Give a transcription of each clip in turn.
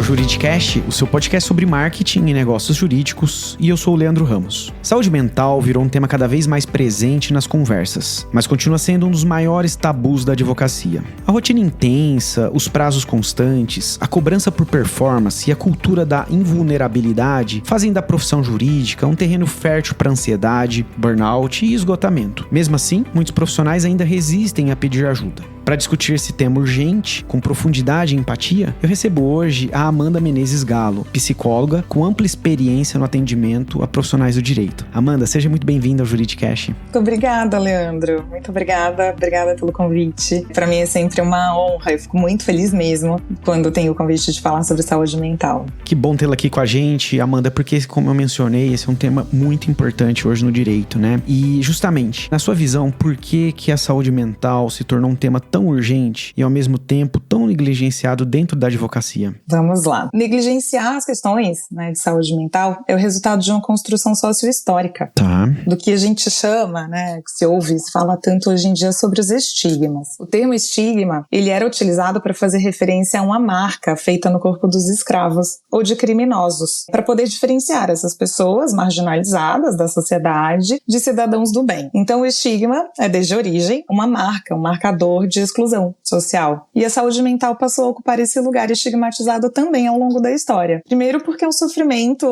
Juridicast, o seu podcast sobre marketing e negócios jurídicos, e eu sou o Leandro Ramos. Saúde mental virou um tema cada vez mais presente nas conversas, mas continua sendo um dos maiores tabus da advocacia. A rotina intensa, os prazos constantes, a cobrança por performance e a cultura da invulnerabilidade fazem da profissão jurídica um terreno fértil para ansiedade, burnout e esgotamento. Mesmo assim, muitos profissionais ainda resistem a pedir ajuda. Para discutir esse tema urgente, com profundidade e empatia, eu recebo hoje a Amanda Menezes Galo, psicóloga com ampla experiência no atendimento a profissionais do direito. Amanda, seja muito bem-vinda ao Juridicast. Muito obrigada, Leandro. Muito obrigada. Obrigada pelo convite. Para mim é sempre uma honra. Eu fico muito feliz mesmo quando tenho o convite de falar sobre saúde mental. Que bom tê-la aqui com a gente, Amanda, porque, como eu mencionei, esse é um tema muito importante hoje no direito, né? E, justamente, na sua visão, por que a saúde mental se tornou um tema tão urgente e, ao mesmo tempo, tão negligenciado dentro da advocacia? Vamos lá. Negligenciar as questões, de saúde mental é o resultado de uma construção sociohistórica. Tá. Do que a gente chama, que se ouve, se fala tanto hoje em dia sobre os estigmas. O termo estigma, ele era utilizado para fazer referência a uma marca feita no corpo dos escravos ou de criminosos, para poder diferenciar essas pessoas marginalizadas da sociedade de cidadãos do bem. Então, o estigma é, desde a origem, uma marca, um marcador de exclusão social. E a saúde mental passou a ocupar esse lugar estigmatizado também ao longo da história. Primeiro porque o sofrimento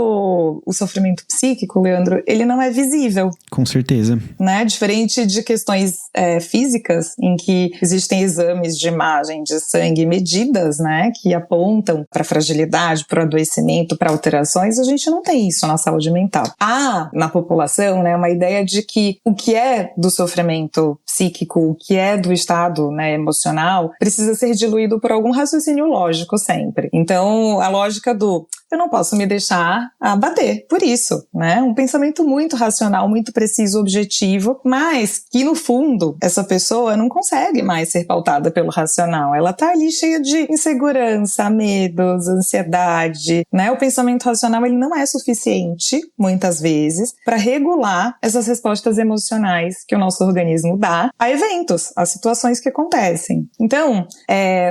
psíquico, Leandro, ele não é visível. Com certeza. Diferente de questões físicas, em que existem exames de imagem de sangue, medidas, que apontam para fragilidade, para adoecimento, para alterações, a gente não tem isso na saúde mental. Há na população, uma ideia de que o que é do sofrimento psíquico, o que é do estado emocional, precisa ser diluído por algum raciocínio lógico sempre. Então, a lógica do eu não posso me deixar abater por isso, um pensamento muito racional, muito preciso, objetivo, mas que no fundo essa pessoa não consegue mais ser pautada pelo racional. Ela tá ali cheia de insegurança, medos, ansiedade, O pensamento racional, ele não é suficiente, muitas vezes, para regular essas respostas emocionais que o nosso organismo dá a eventos, a situações que acontecem. Então,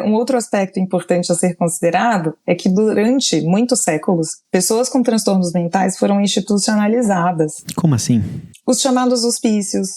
um outro aspecto importante a ser considerado é que durante muitos séculos, pessoas com transtornos mentais foram institucionalizadas. Como assim? Os chamados hospícios,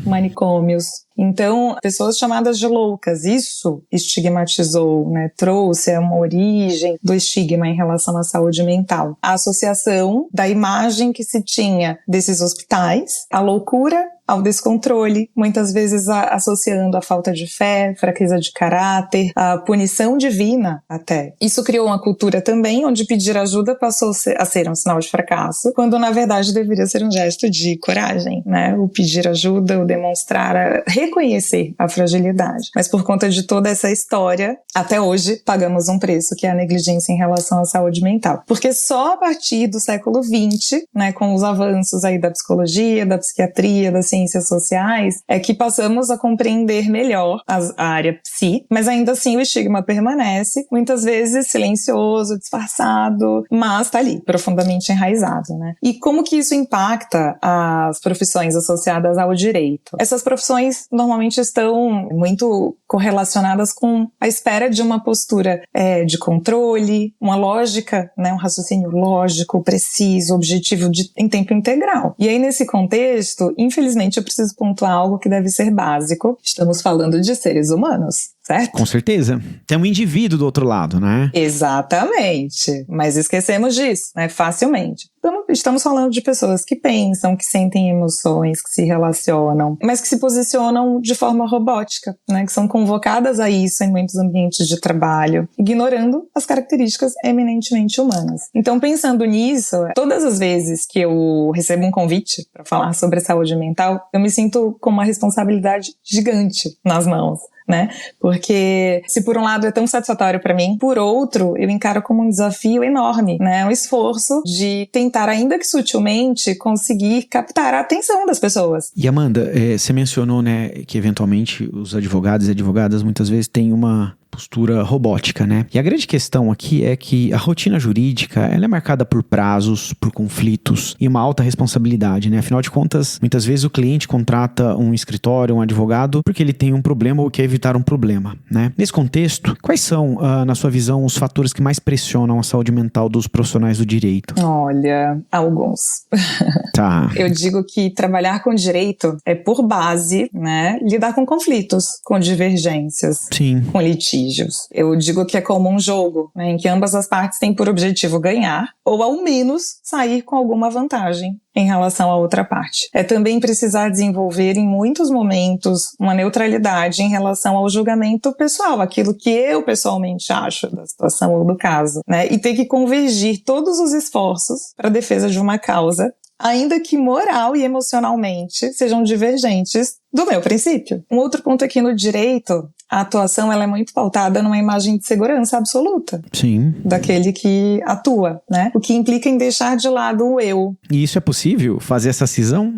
manicômios. Então, pessoas chamadas de loucas, isso estigmatizou, trouxe uma origem do estigma em relação à saúde mental. A associação da imagem que se tinha desses hospitais, a loucura ao descontrole, muitas vezes associando a falta de fé, fraqueza de caráter, a punição divina até. Isso criou uma cultura também onde pedir ajuda passou a ser um sinal de fracasso, quando na verdade deveria ser um gesto de coragem, O pedir ajuda, o demonstrar, reconhecer a fragilidade. Mas por conta de toda essa história, até hoje pagamos um preço, que é a negligência em relação à saúde mental. Porque só a partir do século XX, com os avanços aí da psicologia, da psiquiatria, da ciências sociais, é que passamos a compreender melhor a área psi, mas ainda assim o estigma permanece, muitas vezes silencioso, disfarçado, mas tá ali, profundamente enraizado, E como que isso impacta as profissões associadas ao direito? Essas profissões normalmente estão muito correlacionadas com a espera de uma postura de controle, uma lógica, um raciocínio lógico, preciso, objetivo em tempo integral. E aí, nesse contexto, infelizmente, eu preciso pontuar algo que deve ser básico. Estamos falando de seres humanos, certo? Com certeza. Tem um indivíduo do outro lado, Exatamente. Mas esquecemos disso, facilmente. Então, estamos falando de pessoas que pensam, que sentem emoções, que se relacionam, mas que se posicionam de forma robótica, que são convocadas a isso em muitos ambientes de trabalho, ignorando as características eminentemente humanas. Então, pensando nisso, todas as vezes que eu recebo um convite para falar sobre saúde mental, eu me sinto com uma responsabilidade gigante nas mãos. Porque se por um lado é tão satisfatório para mim, por outro eu encaro como um desafio enorme, um esforço de tentar, ainda que sutilmente, conseguir captar a atenção das pessoas. E Amanda, você mencionou, que eventualmente os advogados e advogadas muitas vezes têm uma postura robótica, né? E a grande questão aqui é que a rotina jurídica, ela é marcada por prazos, por conflitos e uma alta responsabilidade, né? Afinal de contas, muitas vezes o cliente contrata um escritório, um advogado, porque ele tem um problema ou quer evitar um problema, né? Nesse contexto, quais são, na sua visão, os fatores que mais pressionam a saúde mental dos profissionais do direito? Olha, alguns. Tá. Eu digo que trabalhar com direito é, por base, né, lidar com conflitos, com divergências, sim, com litígios. Eu digo que é como um jogo, né, em que ambas as partes têm por objetivo ganhar ou, ao menos, sair com alguma vantagem em relação à outra parte. É também precisar desenvolver em muitos momentos uma neutralidade em relação ao julgamento pessoal, aquilo que eu pessoalmente acho da situação ou do caso, né? E ter que convergir todos os esforços para a defesa de uma causa, ainda que moral e emocionalmente sejam divergentes do meu princípio. Um outro ponto aqui no direito, a atuação ela é muito pautada numa imagem de segurança absoluta. Sim. Daquele que atua, né? O que implica em deixar de lado o eu. E isso é possível? Fazer essa cisão?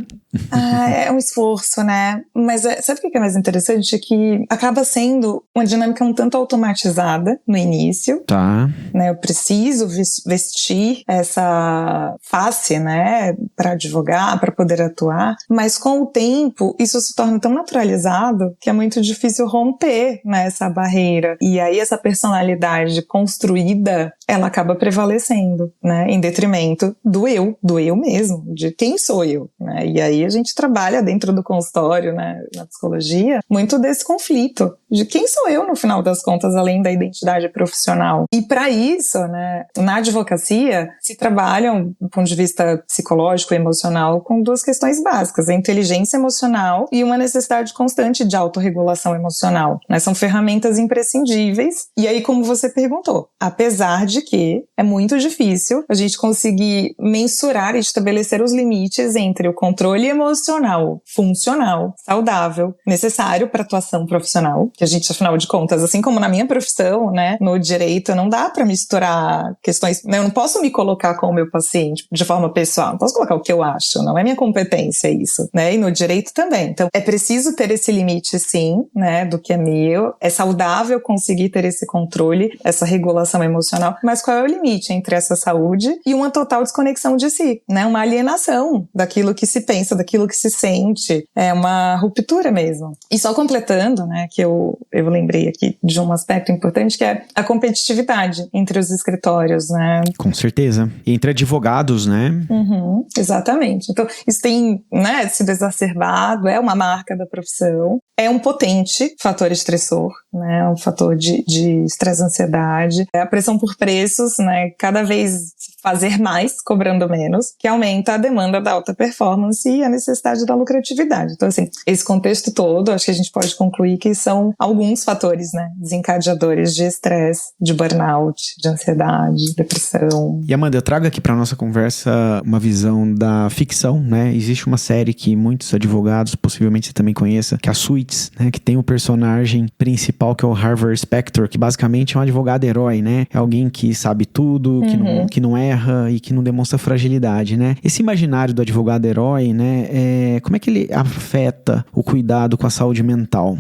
É um esforço, né? Mas sabe o que é mais interessante? É que acaba sendo uma dinâmica um tanto automatizada no início. Tá. Né? Eu preciso vestir essa face, né? Para advogar, para poder atuar. Mas com o tempo, isso se torna tão naturalizado que é muito difícil romper, né, essa barreira. E aí essa personalidade construída, ela acaba prevalecendo, né? Em detrimento do eu mesmo, de quem sou eu, né? E aí a gente trabalha dentro do consultório, né, na psicologia, muito desse conflito de quem sou eu no final das contas, além da identidade profissional. E para isso, né, na advocacia se trabalham do ponto de vista psicológico e emocional com duas questões básicas, a inteligência emocional e uma necessidade constante de autorregulação emocional, né? São ferramentas imprescindíveis. E aí, como você perguntou, apesar de que é muito difícil a gente conseguir mensurar e estabelecer os limites entre o controle emocional funcional, saudável, necessário para atuação profissional, que a gente, afinal de contas, assim como na minha profissão, né, no direito, não dá para misturar questões, né, eu não posso me colocar com o meu paciente de forma pessoal, não posso colocar o que eu acho, não é minha competência isso, né, e no direito também. Então, é preciso ter esse limite, sim, né, do que é meu, é saudável conseguir ter esse controle, essa regulação emocional, mas qual é o limite entre essa saúde e uma total desconexão de si, né, uma alienação daquilo que se pensa, daquilo que se sente, é uma ruptura mesmo. E só completando, né, que eu lembrei aqui de um aspecto importante, que é a competitividade entre os escritórios, né. Com certeza. E entre advogados, né? Uhum, exatamente. Então, isso tem, né, sido exacerbado, é uma marca da profissão, é um potente fator estressor, né, um fator de estresse e ansiedade, a pressão por preços, né, cada vez fazer mais, cobrando menos, que aumenta a demanda da alta performance e a necessidade da lucratividade. Então, assim, esse contexto todo, acho que a gente pode concluir que são alguns fatores, né, desencadeadores de estresse, de burnout, de ansiedade, depressão. E Amanda, eu trago aqui para nossa conversa uma visão da ficção, né? Existe uma série que muitos advogados, possivelmente você também conheça, que é a Suits, né? Que tem o personagem principal, que é o Harvey Specter, que basicamente é um advogado herói, né? É alguém que sabe tudo, que não erra e que não demonstra fragilidade, né? Esse imaginário do advogado herói, né? Como é que ele afeta o cuidado com a saúde mental?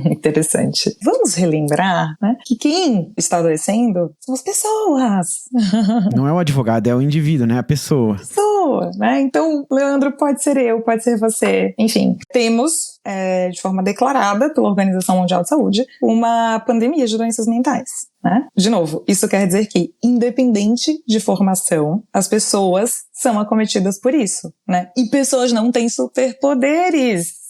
Interessante. Vamos relembrar, né, que quem está adoecendo são as pessoas. Não é o advogado, é o indivíduo, né? A pessoa. Pessoa, né? Então, Leandro, pode ser eu, pode ser você. Enfim, temos, de forma declarada pela Organização Mundial de Saúde, uma pandemia de doenças mentais. Né? De novo, isso quer dizer que, independente de formação, as pessoas são acometidas por isso, né? E pessoas não têm superpoderes.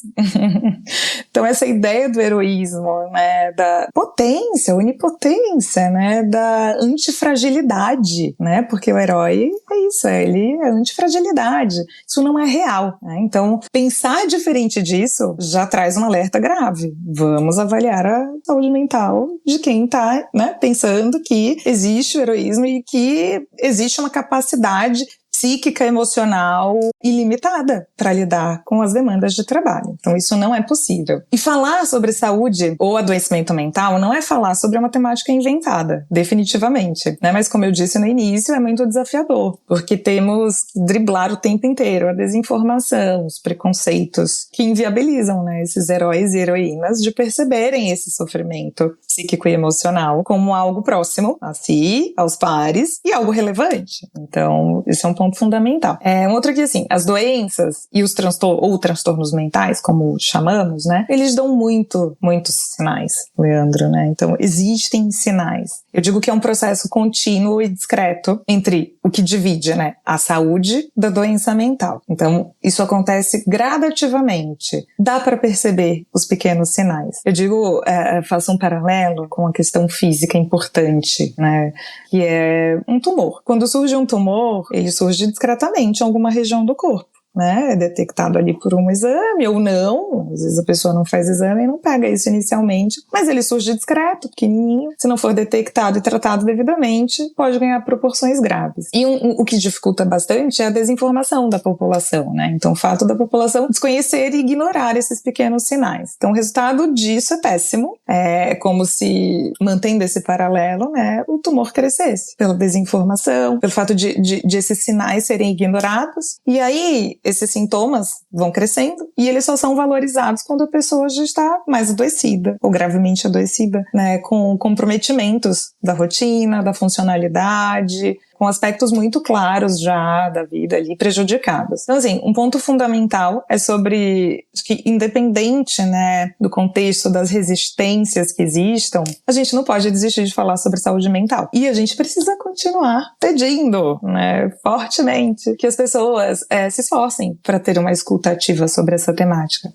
Então essa ideia do heroísmo, né, da potência, onipotência, né, da antifragilidade, né, porque o herói é isso, ele é antifragilidade, isso não é real, né? Então pensar diferente disso já traz um alerta grave. Vamos avaliar a saúde mental de quem está, né, pensando que existe o heroísmo e que existe uma capacidade psíquica, emocional ilimitada para lidar com as demandas de trabalho. Então isso não é possível. E falar sobre saúde ou adoecimento mental não é falar sobre uma temática inventada, definitivamente, né? Mas como eu disse no início, é muito desafiador, porque temos que driblar o tempo inteiro a desinformação, os preconceitos que inviabilizam, né, esses heróis e heroínas de perceberem esse sofrimento psíquico e emocional como algo próximo a si, aos pares e algo relevante. Então, esse é um ponto fundamental. Um outro aqui, assim, as doenças e os transtornos mentais, como chamamos, né, eles dão muitos sinais, Leandro, né? Então, existem sinais. Eu digo que é um processo contínuo e discreto entre o que divide, né, a saúde da doença mental. Então, isso acontece gradativamente. Dá para perceber os pequenos sinais. Eu digo, faço um paralelo com a questão física importante, né, que é um tumor. Quando surge um tumor, ele surge discretamente em alguma região do corpo, né, é detectado ali por um exame ou não, às vezes a pessoa não faz exame e não pega isso inicialmente, mas ele surge discreto, pequenininho, se não for detectado e tratado devidamente, pode ganhar proporções graves. E o que dificulta bastante é a desinformação da população, né, então o fato da população desconhecer e ignorar esses pequenos sinais. Então o resultado disso é péssimo, é como se, mantendo esse paralelo, né, o tumor crescesse, pela desinformação, pelo fato de esses sinais serem ignorados, e aí esses sintomas vão crescendo e eles só são valorizados quando a pessoa já está mais adoecida ou gravemente adoecida, né, com comprometimentos da rotina, da funcionalidade, com aspectos muito claros já da vida ali prejudicados. Então, assim, um ponto fundamental é sobre que, independente, né, do contexto das resistências que existam, a gente não pode desistir de falar sobre saúde mental. E a gente precisa continuar pedindo, né, fortemente, que as pessoas se esforcem para ter uma escuta ativa sobre essa temática.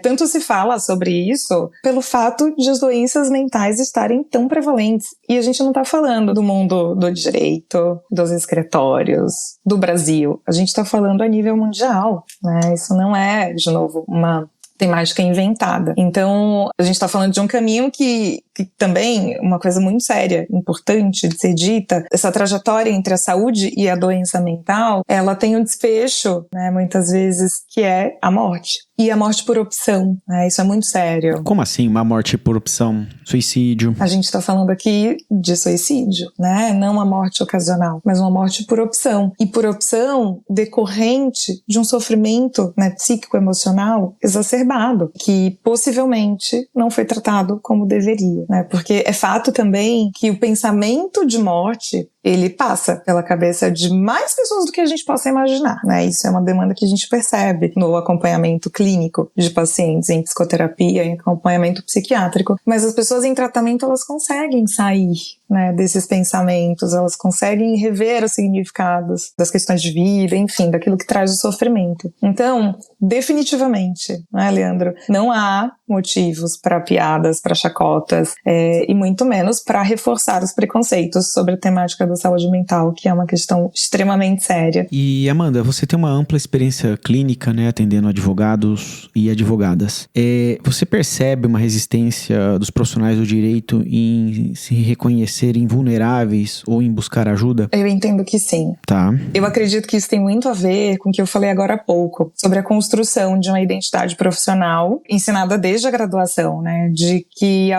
Tanto se fala sobre isso pelo fato de as doenças mentais estarem tão prevalentes. E a gente não está falando do mundo do direito, dos escritórios, do Brasil. A gente está falando a nível mundial, né? Isso não é, de novo, uma temática inventada. Então, a gente está falando de um caminho que também, uma coisa muito séria, importante de ser dita, essa trajetória entre a saúde e a doença mental, ela tem um desfecho, né, muitas vezes, que é a morte. E a morte por opção, né? Isso é muito sério. Como assim, uma morte por opção? Suicídio? A gente está falando aqui de suicídio, né? Não uma morte ocasional, mas uma morte por opção. E por opção decorrente de um sofrimento, né, psíquico-emocional exacerbado, que possivelmente não foi tratado como deveria, né? Porque é fato também que o pensamento de morte, ele passa pela cabeça de mais pessoas do que a gente possa imaginar, né? Isso é uma demanda que a gente percebe no acompanhamento clínico de pacientes em psicoterapia, em acompanhamento psiquiátrico. Mas as pessoas em tratamento, elas conseguem sair, né, desses pensamentos, elas conseguem rever os significados das questões de vida, enfim, daquilo que traz o sofrimento. Então, definitivamente, né, Leandro, não há motivos para piadas, para chacotas, e muito menos para reforçar os preconceitos sobre a temática da saúde mental, que é uma questão extremamente séria. E Amanda, você tem uma ampla experiência clínica, né, atendendo advogados e advogadas. Você percebe uma resistência dos profissionais do direito em se reconhecerem vulneráveis ou em buscar ajuda? Eu entendo que sim. Tá. Eu acredito que isso tem muito a ver com o que eu falei agora há pouco, sobre a construção de uma identidade profissional ensinada desde a graduação, né, de que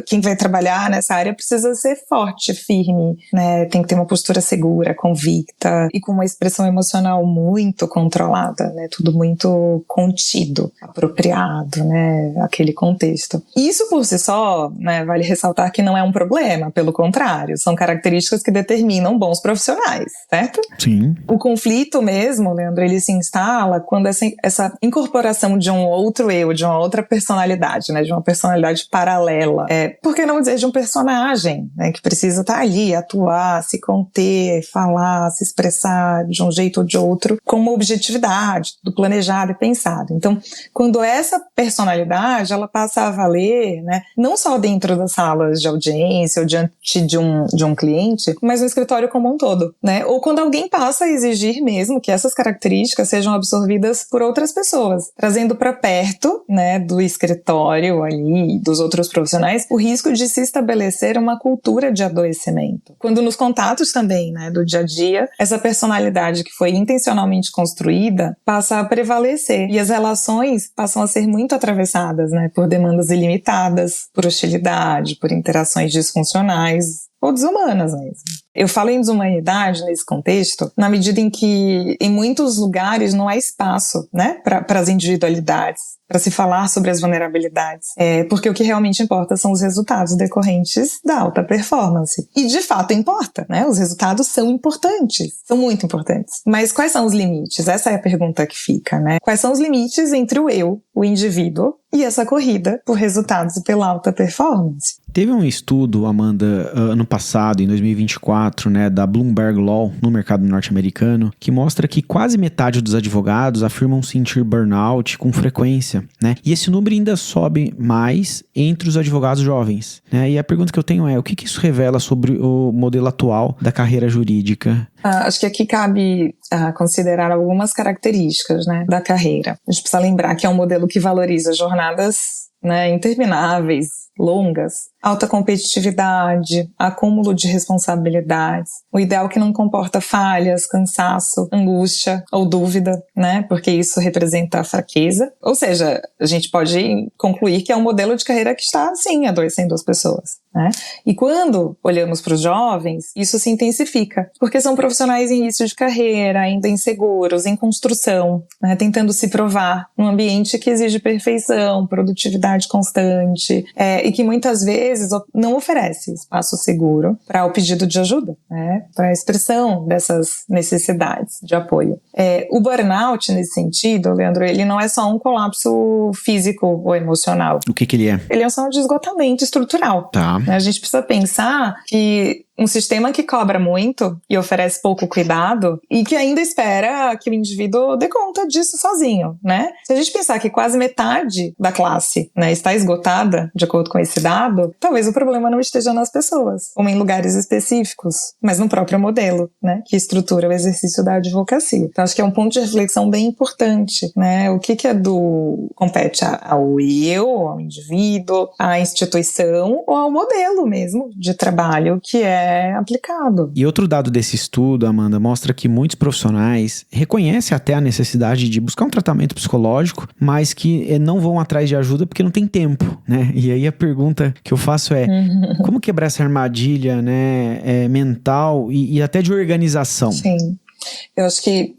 quem vai trabalhar nessa área precisa ser forte, firme, né, tem que ter uma postura segura, convicta e com uma expressão emocional muito controlada, né, tudo muito contido, apropriado, né, aquele contexto. Isso por si só, né, vale ressaltar que não é um problema, pelo contrário, são características que determinam bons profissionais, certo? Sim. O conflito mesmo, Leandro, ele se instala quando essa incorporação de um outro eu, de uma outra personalidade, né, de uma personalidade paralela, por que não dizer de um personagem, né, que precisa estar ali, atuar, se conter, falar, se expressar de um jeito ou de outro, com uma objetividade, tudo planejado e pensado. Então, quando essa personalidade, ela passa a valer, né, não só dentro das salas de audiência ou diante de um cliente, mas no escritório como um todo, né? Ou quando alguém passa a exigir mesmo que essas características sejam absorvidas por outras pessoas, trazendo para perto, né, do escritório ali, dos outros profissionais, o risco de se estabelecer uma cultura de adoecimento. Quando nos contatos também, né, do dia a dia, essa personalidade que foi intencionalmente construída passa a prevalecer e as relações passam a ser muito atravessadas, né, por demandas ilimitadas, por hostilidade, por interações disfuncionais ou desumanas mesmo. Eu falo em desumanidade nesse contexto, na medida em que em muitos lugares não há espaço, né, para as individualidades, para se falar sobre as vulnerabilidades. Porque o que realmente importa são os resultados decorrentes da alta performance. E de fato importa, né? Os resultados são importantes, são muito importantes. Mas quais são os limites? Essa é a pergunta que fica, né? Quais são os limites entre o eu, o indivíduo, e essa corrida por resultados e pela alta performance? Teve um estudo, Amanda, ano passado, em 2024, né, da Bloomberg Law, no mercado norte-americano, que mostra que quase metade dos advogados afirmam sentir burnout com frequência, né? E esse número ainda sobe mais entre os advogados jovens, né? E a pergunta que eu tenho é, o que isso revela sobre o modelo atual da carreira jurídica? Acho que aqui cabe considerar algumas características, né, da carreira. A gente precisa lembrar que é um modelo que valoriza jornadas, né, intermináveis, longas, alta competitividade, acúmulo de responsabilidades, o ideal que não comporta falhas, cansaço, angústia ou dúvida, né? Porque isso representa a fraqueza. Ou seja, a gente pode concluir que é um modelo de carreira que está, sim, adoecendo as pessoas, né? E quando olhamos para os jovens, isso se intensifica, porque são profissionais em início de carreira, ainda inseguros, em construção, né? Tentando se provar num ambiente que exige perfeição, produtividade constante, e que muitas vezes não oferece espaço seguro para o pedido de ajuda, né? Para a expressão dessas necessidades de apoio. O burnout, nesse sentido, Leandro, ele não é só um colapso físico ou emocional. O que ele é? Ele é só um esgotamento estrutural. Tá. A gente precisa pensar que um sistema que cobra muito e oferece pouco cuidado e que ainda espera que o indivíduo dê conta disso sozinho, né? Se a gente pensar que quase metade da classe, né, está esgotada, de acordo com esse dado, talvez o problema não esteja nas pessoas, ou em lugares específicos, mas no próprio modelo, né, que estrutura o exercício da advocacia. Então, acho que é um ponto de reflexão bem importante, né? O que compete ao eu, ao indivíduo, à instituição ou ao modelo mesmo de trabalho que é aplicado. E outro dado desse estudo, Amanda, mostra que muitos profissionais reconhecem até a necessidade de buscar um tratamento psicológico, mas que não vão atrás de ajuda porque não tem tempo, né? E aí a pergunta que eu faço é, como quebrar essa armadilha, né, mental e até de organização? Sim. Eu acho que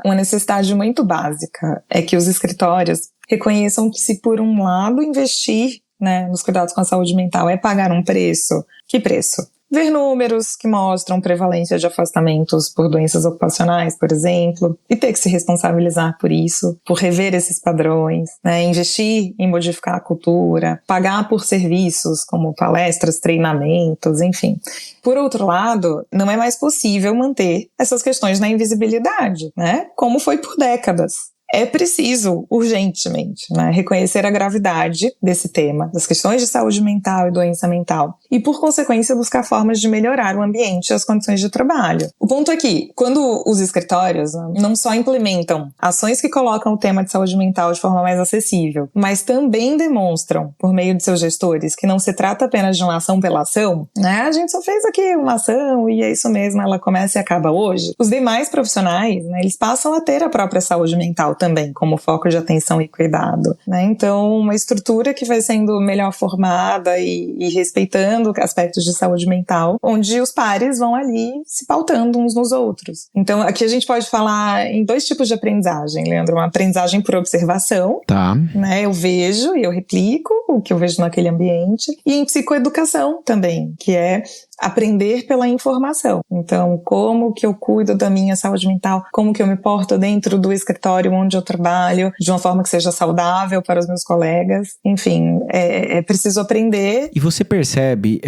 uma necessidade muito básica é que os escritórios reconheçam que se por um lado investir, né, nos cuidados com a saúde mental é pagar um preço, que preço? Ver números que mostram prevalência de afastamentos por doenças ocupacionais, por exemplo, e ter que se responsabilizar por isso, por rever esses padrões, né? Investir em modificar a cultura, pagar por serviços como palestras, treinamentos, enfim. Por outro lado, não é mais possível manter essas questões na invisibilidade, né? Como foi por décadas. É preciso, urgentemente, né, reconhecer a gravidade desse tema, das questões de saúde mental e doença mental, e, por consequência, buscar formas de melhorar o ambiente e as condições de trabalho. O ponto é que, quando os escritórios não só implementam ações que colocam o tema de saúde mental de forma mais acessível, mas também demonstram, por meio de seus gestores, que não se trata apenas de uma ação pela ação, né, a gente só fez aqui uma ação e é isso mesmo, ela começa e acaba hoje. Os demais profissionais, né, eles passam a ter a própria saúde mental também, como foco de atenção e cuidado, né? Então, uma estrutura que vai sendo melhor formada e respeitando aspectos de saúde mental, onde os pares vão ali se pautando uns nos outros. Então, aqui a gente pode falar em dois tipos de aprendizagem, Leandro. Uma aprendizagem por observação, tá, né? Eu vejo e eu replico o que eu vejo naquele ambiente. E em psicoeducação também, que é aprender pela informação. Então, como que eu cuido da minha saúde mental? Como que eu me porto dentro do escritório onde eu trabalho de uma forma que seja saudável para os meus colegas? Enfim, é preciso aprender. E você percebe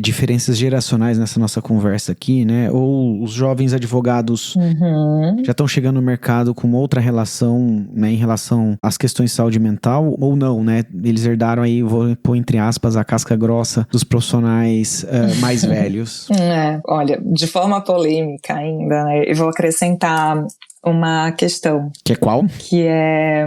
diferenças geracionais nessa nossa conversa aqui, né? Ou os jovens advogados já estão chegando no mercado com outra relação, né, em relação às questões de saúde mental, ou não, né? Eles herdaram aí, vou pôr entre aspas, a casca grossa dos profissionais mais velhos. Olha, de forma polêmica ainda, né, eu vou acrescentar uma questão. Que é qual? Que é...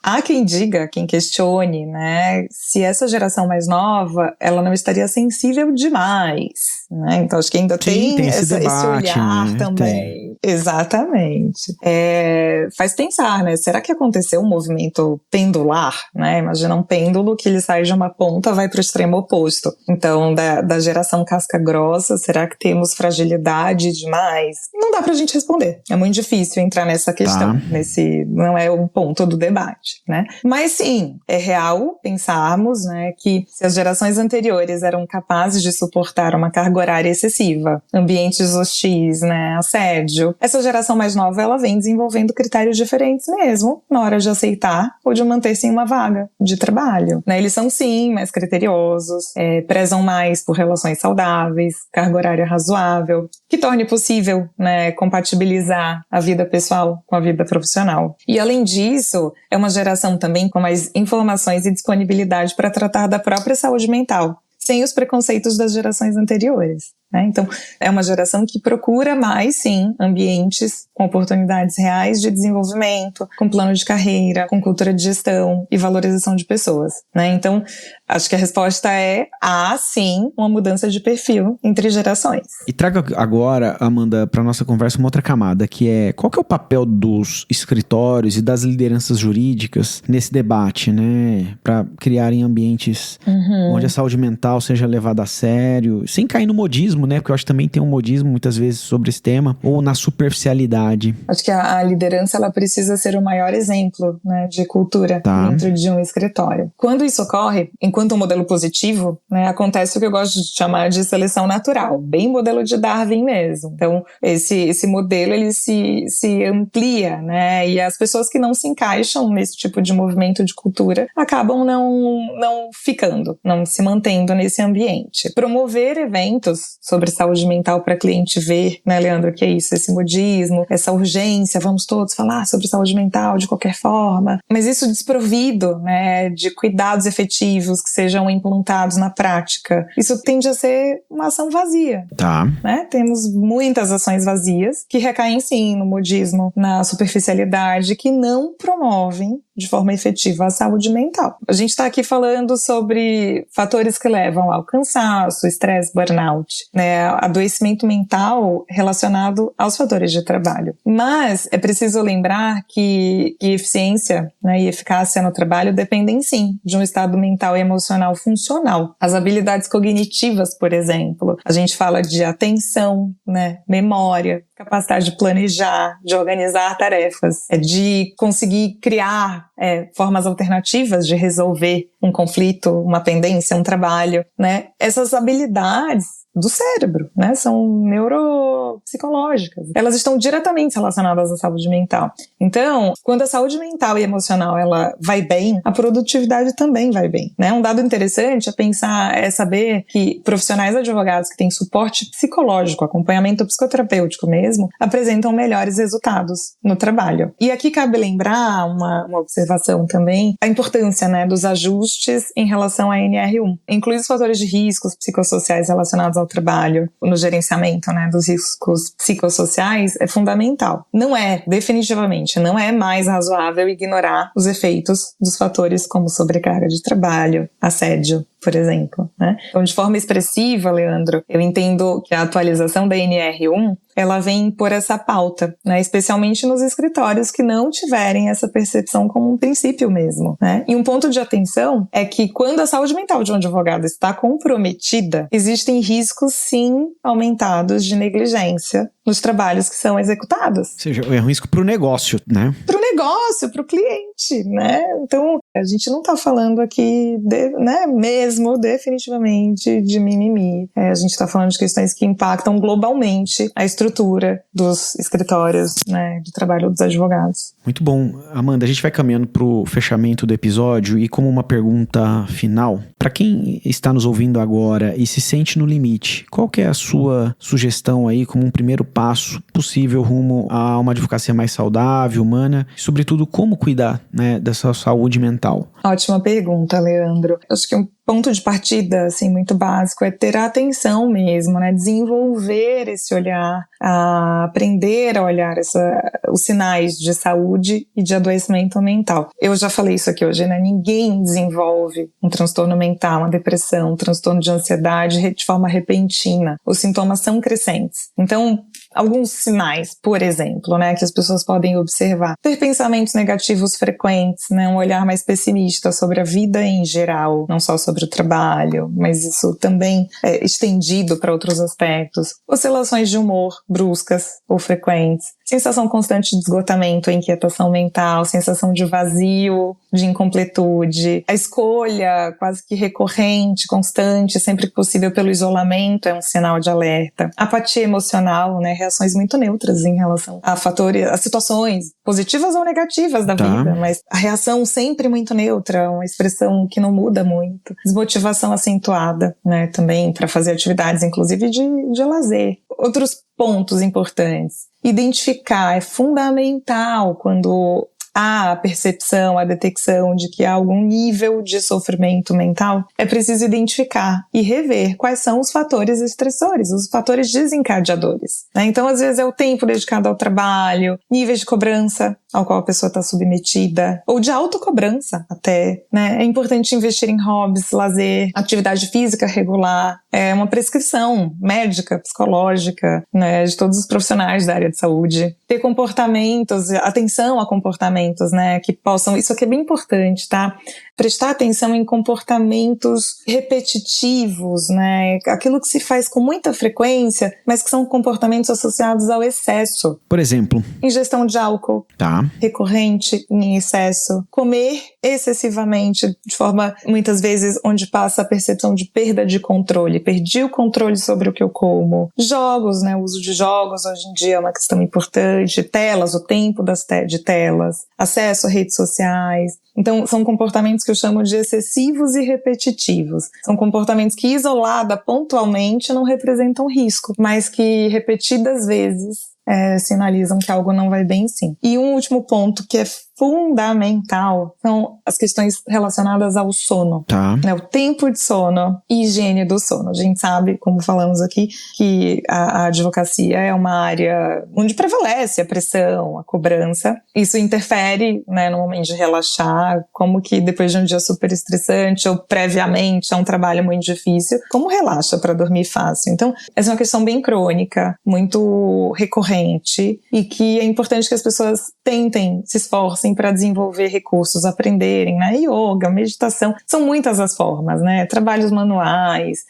Há quem diga, quem questione, né, se essa geração mais nova, ela não estaria sensível demais, né? Então acho que ainda tem esse debate, esse olhar, né? Também. Tem. Exatamente. Faz pensar, né? Será que aconteceu um movimento pendular, né? Imagina um pêndulo que ele sai de uma ponta, vai para o extremo oposto. Então, da geração casca grossa, será que temos fragilidade demais? Não dá pra gente responder. É muito difícil entrar nessa questão. Não é um ponto do debate. Né? Mas sim, é real pensarmos, né, que se as gerações anteriores eram capazes de suportar uma carga horária excessiva, ambientes hostis, né, assédio, essa geração mais nova ela vem desenvolvendo critérios diferentes mesmo na hora de aceitar ou de manter-se em uma vaga de trabalho. Né? Eles são sim mais criteriosos, prezam mais por relações saudáveis, carga horária razoável, que torne possível, né, compatibilizar a vida pessoal com a vida profissional. E além disso, é uma geração também com mais informações e disponibilidade para tratar da própria saúde mental, sem os preconceitos das gerações anteriores. Né? Então, é uma geração que procura mais, sim, ambientes com oportunidades reais de desenvolvimento, com plano de carreira, com cultura de gestão e valorização de pessoas. Né? Então, acho que a resposta há, sim, uma mudança de perfil entre gerações. E traga agora, Amanda, para nossa conversa uma outra camada, que é qual que é o papel dos escritórios e das lideranças jurídicas nesse debate, né? Para criarem ambientes onde a saúde mental seja levada a sério, sem cair no modismo, né? Porque eu acho que também tem um modismo muitas vezes sobre esse tema, ou na superficialidade. Acho que a liderança ela precisa ser o maior exemplo, né, de cultura dentro de um escritório. Quando isso ocorre, enquanto um modelo positivo, né, acontece o que eu gosto de chamar de seleção natural, bem modelo de Darwin mesmo. Então, esse modelo ele se amplia, né, e as pessoas que não se encaixam nesse tipo de movimento de cultura acabam não ficando, não se mantendo nesse ambiente. Promover eventos sobre saúde mental para cliente ver, né, Leandro, que é isso, esse modismo, essa urgência, vamos todos falar sobre saúde mental de qualquer forma, mas isso desprovido, né, de cuidados efetivos que sejam implantados na prática, isso tende a ser uma ação vazia. Né? Temos muitas ações vazias que recaem sim no modismo, na superficialidade, que não promovem de forma efetiva a saúde mental. A gente está aqui falando sobre fatores que levam ao cansaço, estresse, burnout, né, adoecimento mental relacionado aos fatores de trabalho. Mas é preciso lembrar que eficiência, né, e eficácia no trabalho dependem sim de um estado mental e emocional funcional. As habilidades cognitivas, por exemplo, a gente fala de atenção, né, memória, capacidade de planejar, de organizar tarefas, de conseguir criar formas alternativas de resolver um conflito, uma pendência, um trabalho, né? Essas habilidades do cérebro, né? São neuropsicológicas. Elas estão diretamente relacionadas à saúde mental. Então, quando a saúde mental e emocional ela vai bem, a produtividade também vai bem, né? Um dado interessante é saber que profissionais advogados que têm suporte psicológico, acompanhamento psicoterapêutico mesmo, apresentam melhores resultados no trabalho. E aqui cabe lembrar uma observação também, a importância, né, dos ajustes em relação à NR1. Inclui os fatores de riscos psicossociais relacionados ao trabalho, no gerenciamento, né, dos riscos psicossociais é fundamental. Definitivamente, não é mais razoável ignorar os efeitos dos fatores como sobrecarga de trabalho, assédio, por exemplo, né? Então, de forma expressiva, Leandro, eu entendo que a atualização da NR1 ela vem por essa pauta, né? Especialmente nos escritórios que não tiverem essa percepção como um princípio mesmo, né? E um ponto de atenção é que quando a saúde mental de um advogado está comprometida, existem riscos, sim, aumentados de negligência nos trabalhos que são executados. Ou seja, é um risco para o negócio, né? Para o negócio, para o cliente, né? Então, a gente não está falando aqui, né, mesmo definitivamente de mimimi. A gente está falando de questões que impactam globalmente a estrutura dos escritórios, né, de trabalho dos advogados. Muito bom. Amanda, a gente vai caminhando para o fechamento do episódio e como uma pergunta final, para quem está nos ouvindo agora e se sente no limite, qual que é a sua sugestão aí como um primeiro passo possível rumo a uma advocacia mais saudável, humana, e sobretudo como cuidar, né, dessa saúde mental? Ótima pergunta, Leandro. Acho que um ponto de partida, assim, muito básico é ter a atenção mesmo, né? Desenvolver esse olhar, aprender a olhar os sinais de saúde e de adoecimento mental. Eu já falei isso aqui hoje, né? Ninguém desenvolve um transtorno mental, uma depressão, um transtorno de ansiedade de forma repentina. Os sintomas são crescentes. Então, alguns sinais, por exemplo, né, que as pessoas podem observar. Ter pensamentos negativos frequentes, né, um olhar mais pessimista sobre a vida em geral, não só sobre o trabalho, mas isso também é estendido para outros aspectos. Oscilações de humor bruscas ou frequentes. Sensação constante de esgotamento, inquietação mental, sensação de vazio, de incompletude. A escolha quase que recorrente, constante, sempre que possível pelo isolamento é um sinal de alerta. Apatia emocional, né, reações muito neutras em relação a fatores, a situações positivas ou negativas da vida, mas a reação sempre muito neutra, uma expressão que não muda muito. Desmotivação acentuada, né, também para fazer atividades, inclusive de lazer. Outros pontos importantes. Identificar é fundamental quando há a percepção, a detecção de que há algum nível de sofrimento mental, é preciso identificar e rever quais são os fatores estressores, os fatores desencadeadores, né? Então, às vezes, é o tempo dedicado ao trabalho, níveis de cobrança ao qual a pessoa está submetida, ou de autocobrança até, né? É importante investir em hobbies, lazer, atividade física regular, é uma prescrição médica, psicológica, né, de todos os profissionais da área de saúde. Ter comportamentos, atenção a comportamentos, né, que possam, isso aqui é bem importante, tá? Prestar atenção em comportamentos repetitivos, né, aquilo que se faz com muita frequência, mas que são comportamentos associados ao excesso. Por exemplo? Ingestão de álcool. Tá. Recorrente em excesso. Comer excessivamente, de forma, muitas vezes, onde passa a percepção de perda de controle. Perdi o controle sobre o que eu como. Jogos, né? O uso de jogos hoje em dia é uma questão importante. Telas, o tempo de telas. Acesso a redes sociais. Então, são comportamentos que eu chamo de excessivos e repetitivos. São comportamentos que, isolada, pontualmente, não representam risco, mas que, repetidas vezes, sinalizam que algo não vai bem, sim. E um último ponto que é fundamental são as questões relacionadas ao sono. Tá. Né, o tempo de sono e higiene do sono. A gente sabe, como falamos aqui, que a advocacia é uma área onde prevalece a pressão, a cobrança. Isso interfere, né, no momento de relaxar, como que depois de um dia super estressante ou previamente é um trabalho muito difícil, como relaxa para dormir fácil. Então, essa é uma questão bem crônica, muito recorrente e que é importante que as pessoas tentem, se esforcem para desenvolver recursos, aprenderem, né? Yoga, meditação, são muitas as formas, né? Trabalhos manuais,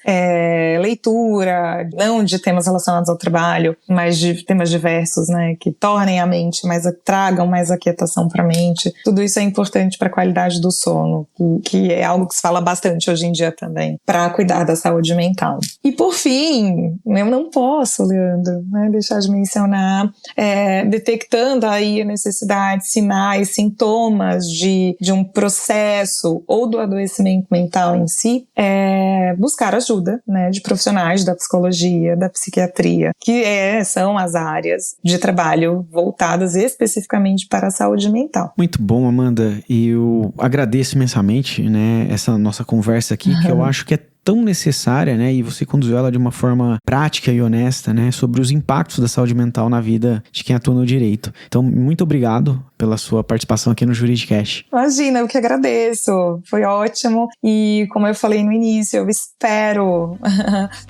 leitura, não de temas relacionados ao trabalho, mas de temas diversos, né? Que tornem a mente tragam mais aquietação para a mente. Tudo isso é importante para a qualidade do sono, que é algo que se fala bastante hoje em dia também, para cuidar da saúde mental. E por fim, eu não posso, Leandro, né, deixar de mencionar, detectando aí a necessidade, sinais, sintomas de um processo ou do adoecimento mental em si, buscar ajuda, né, de profissionais da psicologia, da psiquiatria, que são as áreas de trabalho voltadas especificamente para a saúde mental. Muito bom, Amanda, e eu agradeço imensamente, né, essa nossa conversa aqui, que eu acho que é tão necessária, né? E você conduziu ela de uma forma prática e honesta, né? Sobre os impactos da saúde mental na vida de quem atua no direito. Então, muito obrigado pela sua participação aqui no Juridicast. Imagina, eu que agradeço. Foi ótimo. E como eu falei no início, eu espero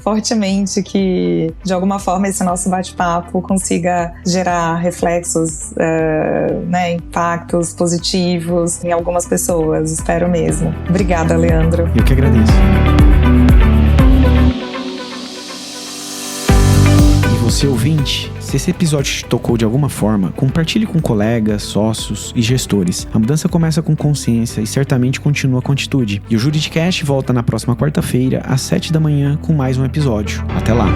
fortemente que, de alguma forma, esse nosso bate-papo consiga gerar reflexos, né, impactos positivos em algumas pessoas. Espero mesmo. Obrigada, Leandro. Eu que agradeço. Você ouvinte, se esse episódio te tocou de alguma forma, compartilhe com colegas, sócios e gestores. A mudança começa com consciência e certamente continua com atitude. E o Juridicast volta na próxima quarta-feira, às 7 da manhã, com mais um episódio. Até lá!